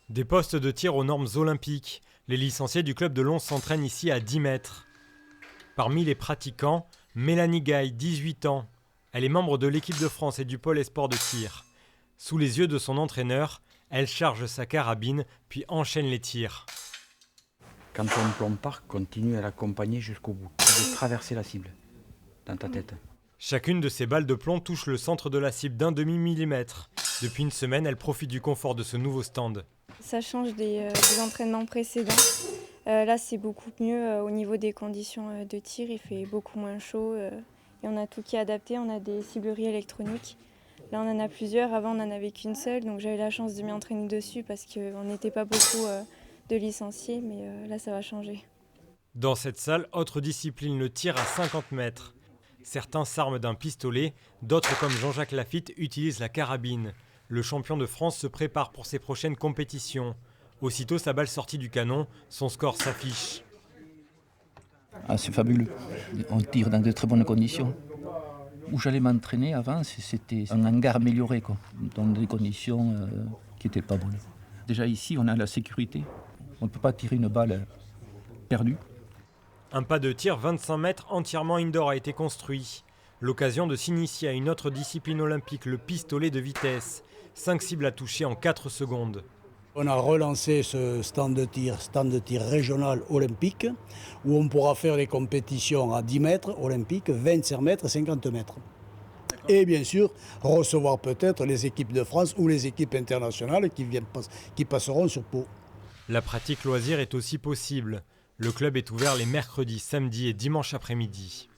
Des postes de tir aux normes olympiques. Les licenciés du club de Lons s'entraînent ici à 10 mètres. Parmi les pratiquants, Mélanie Gaille, 18 ans. Elle est membre de l'équipe de France et du pôle sport de tir. Sous les yeux de son entraîneur, elle charge sa carabine puis enchaîne les tirs. Quand ton plomb part, continue à l'accompagner jusqu'au bout. Tu veux traverser la cible dans ta tête. Chacune de ces balles de plomb touche le centre de la cible d'un demi-millimètre. Depuis une semaine, elle profite du confort de ce nouveau stand. Ça change des entraînements précédents. Là, c'est beaucoup mieux au niveau des conditions de tir. Il fait beaucoup moins chaud et on a tout qui est adapté. On a des cibleries électroniques. Là, on en a plusieurs. Avant, on n'en avait qu'une seule. Donc, j'avais la chance de m'y entraîner dessus parce qu'on n'était pas beaucoup de licenciés. Mais là, ça va changer. Dans cette salle, autre discipline, le tir à 50 mètres. Certains s'arment d'un pistolet, d'autres comme Jean-Jacques Lafitte utilisent la carabine. Le champion de France se prépare pour ses prochaines compétitions. Aussitôt sa balle sortie du canon, son score s'affiche. Ah, c'est fabuleux. On tire dans de très bonnes conditions. Où j'allais m'entraîner avant, c'était un hangar amélioré, quoi, dans des conditions qui n'étaient pas bonnes. Déjà ici, on a la sécurité. On ne peut pas tirer une balle perdue. Un pas de tir 25 mètres entièrement indoor a été construit. L'occasion de s'initier à une autre discipline olympique, le pistolet de vitesse. 5 cibles à toucher en 4 secondes. On a relancé ce stand de tir régional olympique, où on pourra faire des compétitions à 10 mètres olympiques, 25 mètres, 50 mètres. Et bien sûr, recevoir peut-être les équipes de France ou les équipes internationales qui passeront sur Pau. La pratique loisir est aussi possible. Le club est ouvert les mercredis, samedis et dimanches après-midi.